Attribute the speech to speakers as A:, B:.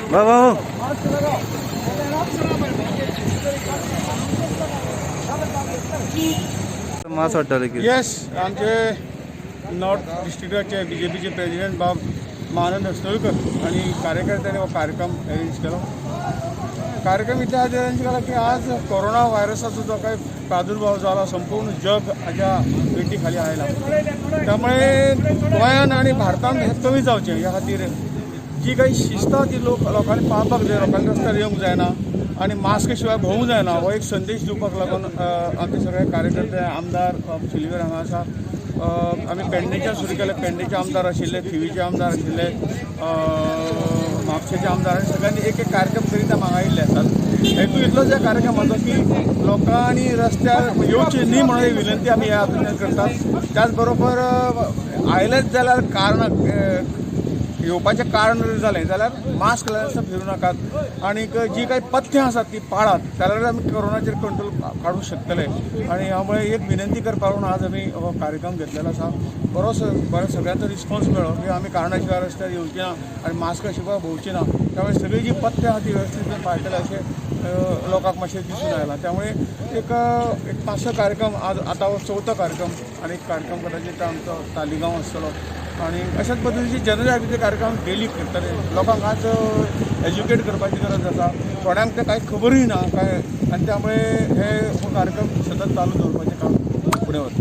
A: मास वाटतं की
B: येस, आमचे नॉर्थ डिस्ट्रिक्टचे BJPचे प्रेसिडेंट बाब महानंद हस्तळकर आणि कार्यकर्त्यांनी हो कार्यक्रम अरेंज केला. कार्यक्रम इथे आज अरेंज केला की आज कोरोना व्हायरसाचा जो काही प्रादुर्भाव झाला संपूर्ण जग हाच्या वेटीखाली आयला. त्यामुळे गोंयान आणि भारतान हे कमी जावचें ह्या खातीर जी काही शिस्त ती लोकांनी पाळपाक जाय. लोकांनी रस्त्यार येवंक जायना आणि मास्क शिवाय भोवूंक जायना हो एक संदेश दिवपाक लागून आमचे सगळे कार्यकर्ते आमदार सिल्वेर हांगा आसा. आमी पेडणेच्यान सुरू केले. पेडणेचे आमदार आशिल्ले, थिवीचे आमदार आशिल्ले, म्हापशेचे आमदार आनी सगळ्यांनी एक एक कार्यक्रम करीत हांगा आयिल्ले आसात. हेतू इतलोच ह्या कार्यक्रमाचो की लोकांनी रस्त्यार येवची न्ही म्हणून ही विनंती आमी ह्या हातूंतल्यान करतात. त्याच बरोबर आयलेच जाल्यार कारण येवपाचें कारण जालें जाल्यार मास्क लावन फिरूं नाकात आनी जी काही पथ्यां आसात ती पाळात. जाल्यार आमी कोरोनाचेर कंट्रोल काडूंक शकतले. आनी ह्या मुळे एक विनंती करपाक लागून आज आमी हो कार्यक्रम घेतलेलो आसा. बरो सगळ्यांचो रिस्पॉन्स मेळ्ळो की आमी कारणा शिवाय रस्त्यार येवची ना आनी मास्का शिवाय भोंवची ना. त्यामुळे सगळी जी पथ्यां आसा ती वेवस्थीत पाळटले अशें लोकांक मातशें दिसून आयलां. त्यामुळे एक 500 कार्यक्रम आज आतां हो 4थो कार्यक्रम आनी एक कार्यक्रम कदाचित आमचो तालिगांव आसतलो. आणि अशाच पद्धतीचे जनजागृती कार्यक्रम डेली करतले. लोकांक आज एज्युकेट करपाची गरज आसा. थोड्यांक ते कांय खबरूय ना काय आनी त्यामुळे हे कार्यक्रम सतत चालू दवरपाचें काम फुडें वता.